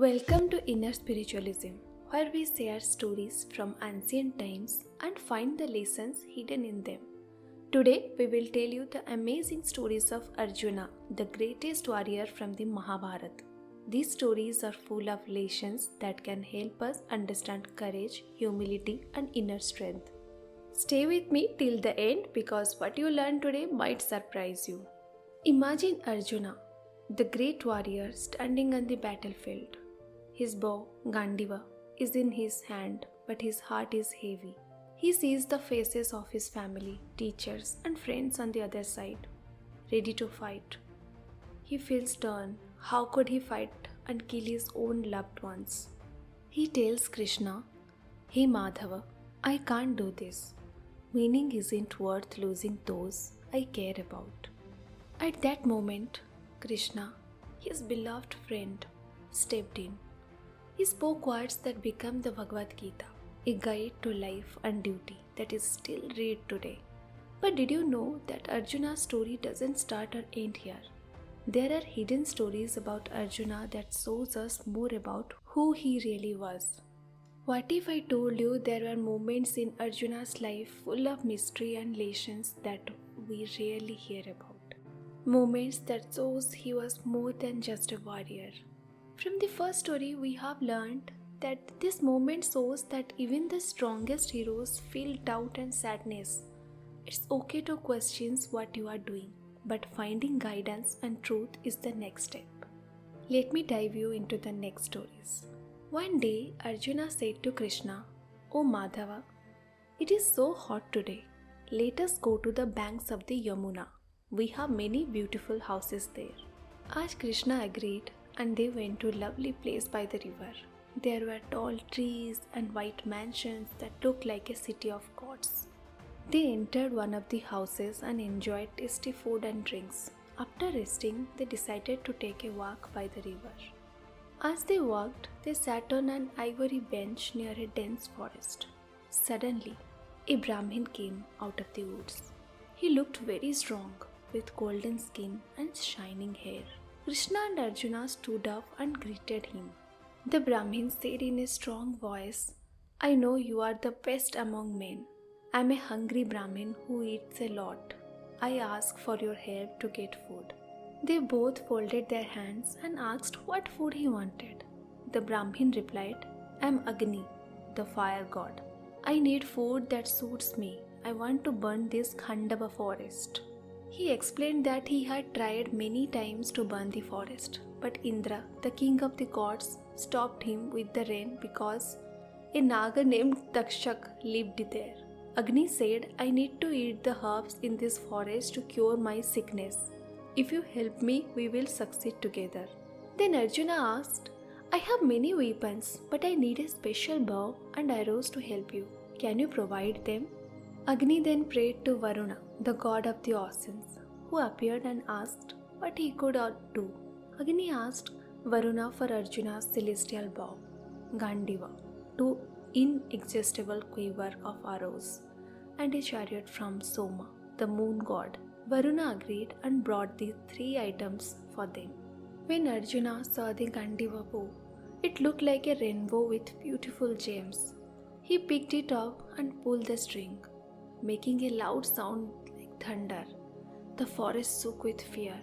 Welcome to Inner Spiritualism, where we share stories from ancient times and find the lessons hidden in them. Today, we will tell you the amazing stories of Arjuna, the greatest warrior from the Mahabharata. These stories are full of lessons that can help us understand courage, humility, and inner strength. Stay with me till the end because what you learn today might surprise you. Imagine Arjuna, the great warrior standing on the battlefield. His bow, Gandiva, is in his hand, but his heart is heavy. He sees the faces of his family, teachers, and friends on the other side, ready to fight. He feels torn. How could he fight and kill his own loved ones? He tells Krishna, "Hey Madhava, I can't do this. Meaning isn't worth losing those I care about." At that moment, Krishna, his beloved friend, stepped in. He spoke words that became the Bhagavad Gita, a guide to life and duty that is still read today. But did you know that Arjuna's story doesn't start or end here? There are hidden stories about Arjuna that shows us more about who he really was. What if I told you there were moments in Arjuna's life full of mystery and lessons that we rarely hear about? Moments that shows he was more than just a warrior. From the first story, we have learned that this moment shows that even the strongest heroes feel doubt and sadness. It's okay to question what you are doing, but finding guidance and truth is the next step. Let me dive you into the next stories. One day, Arjuna said to Krishna, "O Madhava, it is so hot today. Let us go to the banks of the Yamuna. We have many beautiful houses there." As Krishna agreed, and they went to a lovely place by the river. There were tall trees and white mansions that looked like a city of gods. They entered one of the houses and enjoyed tasty food and drinks. After resting, they decided to take a walk by the river. As they walked, they sat on an ivory bench near a dense forest. Suddenly, a Brahmin came out of the woods. He looked very strong, with golden skin and shining hair. Krishna and Arjuna stood up and greeted him. The Brahmin said in a strong voice, "I know you are the best among men. I am a hungry Brahmin who eats a lot. I ask for your help to get food." They both folded their hands and asked what food he wanted. The Brahmin replied, "I am Agni, the fire god. I need food that suits me. I want to burn this Khandava forest." He explained that he had tried many times to burn the forest, but Indra, the king of the gods, stopped him with the rain because a Naga named Takshak lived there. Agni said, "I need to eat the herbs in this forest to cure my sickness. If you help me, we will succeed together." Then Arjuna asked, "I have many weapons, but I need a special bow and arrows to help you. Can you provide them?" Agni then prayed to Varuna, the god of the oceans, who appeared and asked what he could do. Agni asked Varuna for Arjuna's celestial bow, Gandiva, two inexhaustible quiver of arrows, and a chariot from Soma, the moon god. Varuna agreed and brought the three items for them. When Arjuna saw the Gandiva bow, it looked like a rainbow with beautiful gems. He picked it up and pulled the string, making a loud sound like thunder. The forest shook with fear.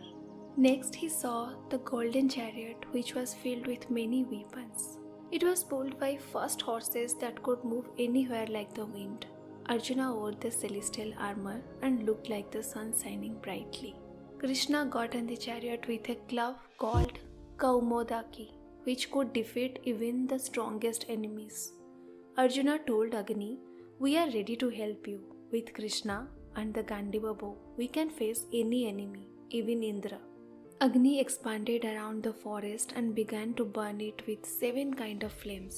Next, he saw the golden chariot, which was filled with many weapons. It was pulled by fast horses that could move anywhere like the wind. Arjuna wore the celestial armor and looked like the sun shining brightly. Krishna got on the chariot with a glove called Kaumodaki, which could defeat even the strongest enemies. Arjuna told Agni, "We are ready to help you. With Krishna and the Gandiva bow, we can face any enemy, even Indra." Agni expanded around the forest and began to burn it with 7 kinds of flames.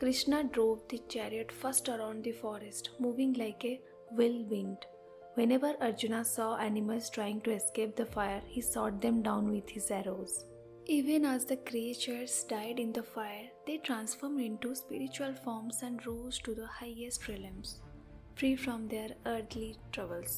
Krishna drove the chariot first around the forest, moving like a whirlwind. Whenever Arjuna saw animals trying to escape the fire, he shot them down with his arrows. Even as the creatures died in the fire, they transformed into spiritual forms and rose to the highest realms, free from their earthly troubles.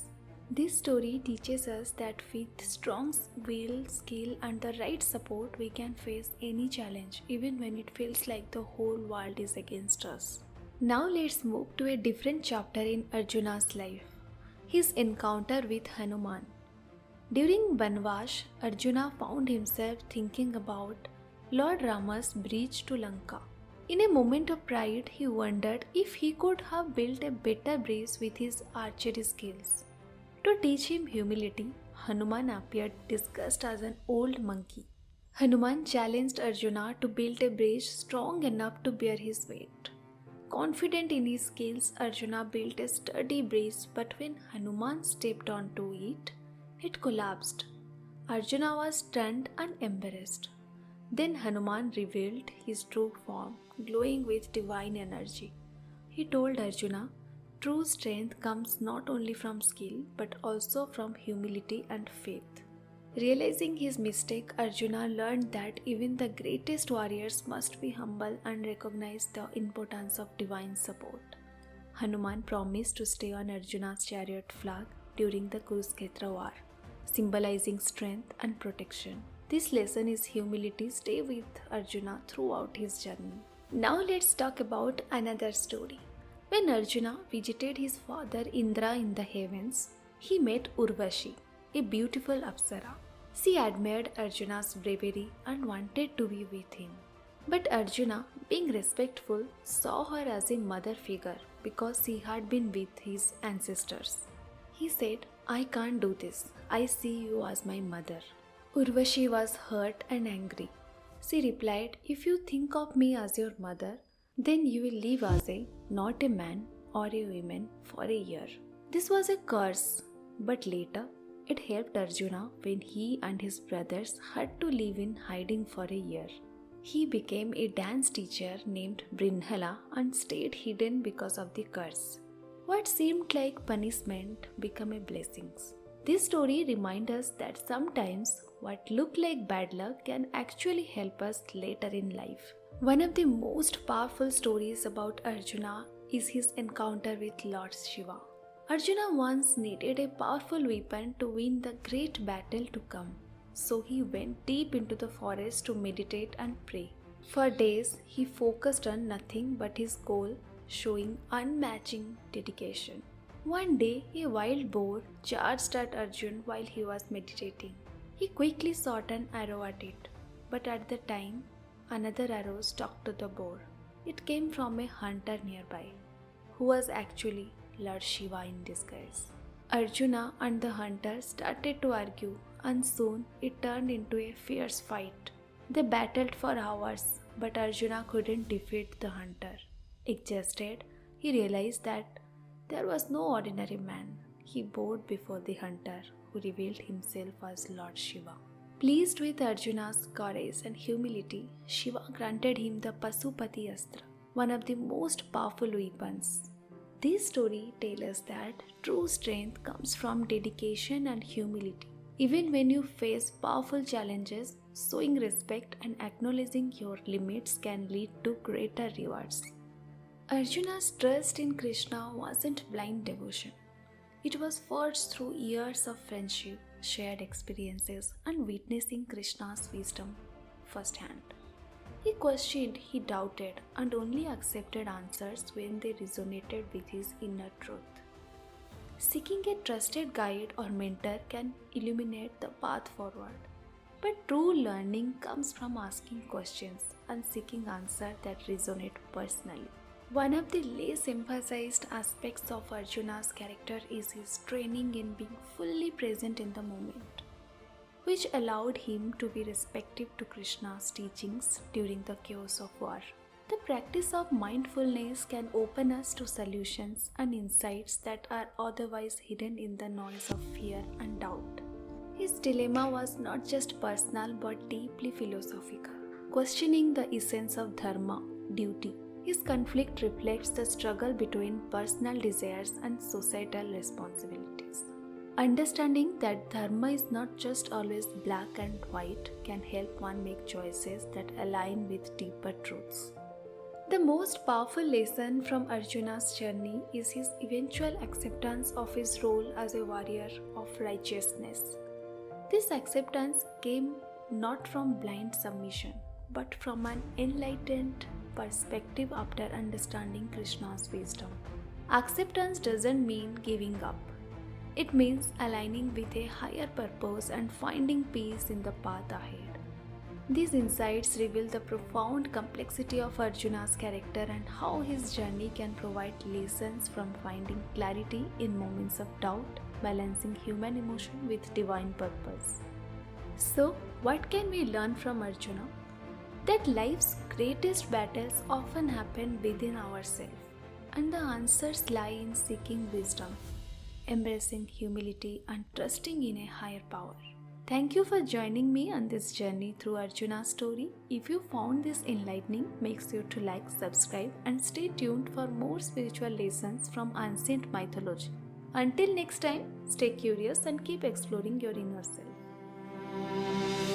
This story teaches us that with strong will, skill, and the right support, we can face any challenge, even when it feels like the whole world is against us. Now let's move to a different chapter in Arjuna's life, his encounter with Hanuman. During Banvash, Arjuna found himself thinking about Lord Rama's bridge to Lanka. In a moment of pride, he wondered if he could have built a better bridge with his archery skills. To teach him humility, Hanuman appeared disguised as an old monkey. Hanuman challenged Arjuna to build a bridge strong enough to bear his weight. Confident in his skills, Arjuna built a sturdy bridge, but when Hanuman stepped onto it, it collapsed. Arjuna was stunned and embarrassed. Then Hanuman revealed his true form, glowing with divine energy. He told Arjuna, true strength comes not only from skill but also from humility and faith. Realizing his mistake, Arjuna learned that even the greatest warriors must be humble and recognize the importance of divine support. Hanuman promised to stay on Arjuna's chariot flag during the Kurukshetra war, symbolizing strength and protection. This lesson is humility stay with Arjuna throughout his journey. Now let's talk about another story. When Arjuna visited his father Indra in the heavens, he met Urvashi, a beautiful Apsara. She admired Arjuna's bravery and wanted to be with him. But Arjuna, being respectful, saw her as a mother figure because she had been with his ancestors. He said, I can't do this. I see you as my mother. Urvashi was hurt and angry. She replied, if you think of me as your mother, then you will live as not a man or a woman for a year. This was a curse, but later it helped Arjuna when he and his brothers had to live in hiding for a year. He became a dance teacher named Brinhala and stayed hidden because of the curse. What seemed like punishment became a blessing. This story reminds us that sometimes what looked like bad luck can actually help us later in life. One of the most powerful stories about Arjuna is his encounter with Lord Shiva. Arjuna once needed a powerful weapon to win the great battle to come, so he went deep into the forest to meditate and pray. For days, he focused on nothing but his goal, showing unmatching dedication. One day, a wild boar charged at Arjuna while he was meditating. He quickly shot an arrow at it, but at the time, another arrow stuck to the boar. It came from a hunter nearby, who was actually Lord Shiva in disguise. Arjuna and the hunter started to argue, and soon it turned into a fierce fight. They battled for hours, but Arjuna couldn't defeat the hunter. Exhausted, he realized that there was no ordinary man. He bowed before the hunter, who revealed himself as Lord Shiva. Pleased with Arjuna's courage and humility, Shiva granted him the Pasupati Astra, one of the most powerful weapons. This story tells us that true strength comes from dedication and humility. Even when you face powerful challenges, showing respect and acknowledging your limits can lead to greater rewards. Arjuna's trust in Krishna wasn't blind devotion. It was forged through years of friendship, shared experiences, and witnessing Krishna's wisdom firsthand. He questioned, he doubted, and only accepted answers when they resonated with his inner truth. Seeking a trusted guide or mentor can illuminate the path forward. But true learning comes from asking questions and seeking answers that resonate personally. One of the less emphasized aspects of Arjuna's character is his training in being fully present in the moment, which allowed him to be receptive to Krishna's teachings during the chaos of war. The practice of mindfulness can open us to solutions and insights that are otherwise hidden in the noise of fear and doubt. His dilemma was not just personal but deeply philosophical, questioning the essence of dharma, duty. His conflict reflects the struggle between personal desires and societal responsibilities. Understanding that dharma is not just always black and white can help one make choices that align with deeper truths. The most powerful lesson from Arjuna's journey is his eventual acceptance of his role as a warrior of righteousness. This acceptance came not from blind submission, but from an enlightened perspective after understanding Krishna's wisdom. Acceptance doesn't mean giving up. It means aligning with a higher purpose and finding peace in the path ahead. These insights reveal the profound complexity of Arjuna's character and how his journey can provide lessons from finding clarity in moments of doubt, balancing human emotion with divine purpose. So, what can we learn from Arjuna? That life's greatest battles often happen within ourselves, and the answers lie in seeking wisdom, embracing humility, and trusting in a higher power. Thank you for joining me on this journey through Arjuna's story. If you found this enlightening, make sure to like, subscribe, and stay tuned for more spiritual lessons from ancient mythology. Until next time, stay curious and keep exploring your inner self.